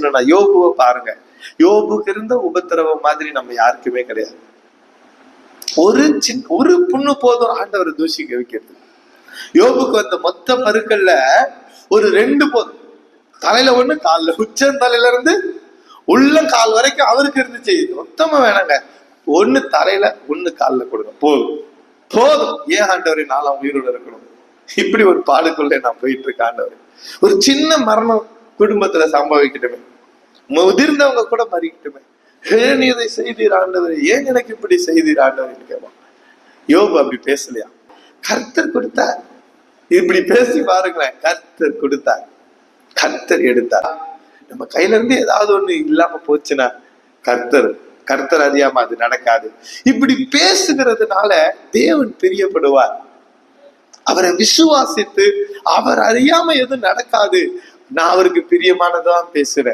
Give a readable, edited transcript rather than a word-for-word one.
பேசணும்னா யோபுவை பாருங்க. யோபுக்கு இருந்த உபத்திரவம் மாதிரி நம்ம யாருக்குமே கிடையாது. ஒரு புண்ணு போதும் ஆண்டவரை தூஷிக்க வைக்கிறது. யோபுக்கு வந்த மொத்த பருக்கள்ல ஒரு 2 போதும். தலையில ஒண்ணு, காலில் உச்சந்தலையில இருந்து உள்ளங்கால் வரைக்கும் அவருக்கு இருந்துச்சு. மொத்தமா வேணாங்க, ஒண்ணு தலையில ஒண்ணு காலில் கொடுங்க, போதும் போதும். ஏன் ஆண்டவரை நாலாம் உயிரோட இருக்கணும்? இப்படி ஒரு பாடுக்குள்ள நான் போயிட்டு இருக்கேன் ஆண்டவர். ஒரு சின்ன மரணம் குடும்பத்துல சம்பவிக்கட்டுமே, முதிர்ந்தவங்க கூட மறிக்கட்டுமே, ஏன் நீ இதை செய்தீர் ஆண்டவர், ஏன் எனக்கு இப்படி செய்தீர் ஆண்டவர் கேட்பான். யோபு அப்படி பேசலையா? கர்த்தர் கொடுத்தார். இப்படி பேசி பாருங்களேன். கர்த்தர் கொடுத்தார், கர்த்தர் எடுத்தார். நம்ம கையில இருந்து ஏதாவது ஒண்ணு இல்லாம போச்சுன்னா கர்த்தர் அறியாம அது நடக்காது. இப்படி பேசுகிறதுனால தேவன் பிரியப்படுவார். அவரை விசுவாசித்து அவர் அறியாம எதுவும் நடக்காது. நான் அவருக்கு பிரியமானதான் பேசுறேன்.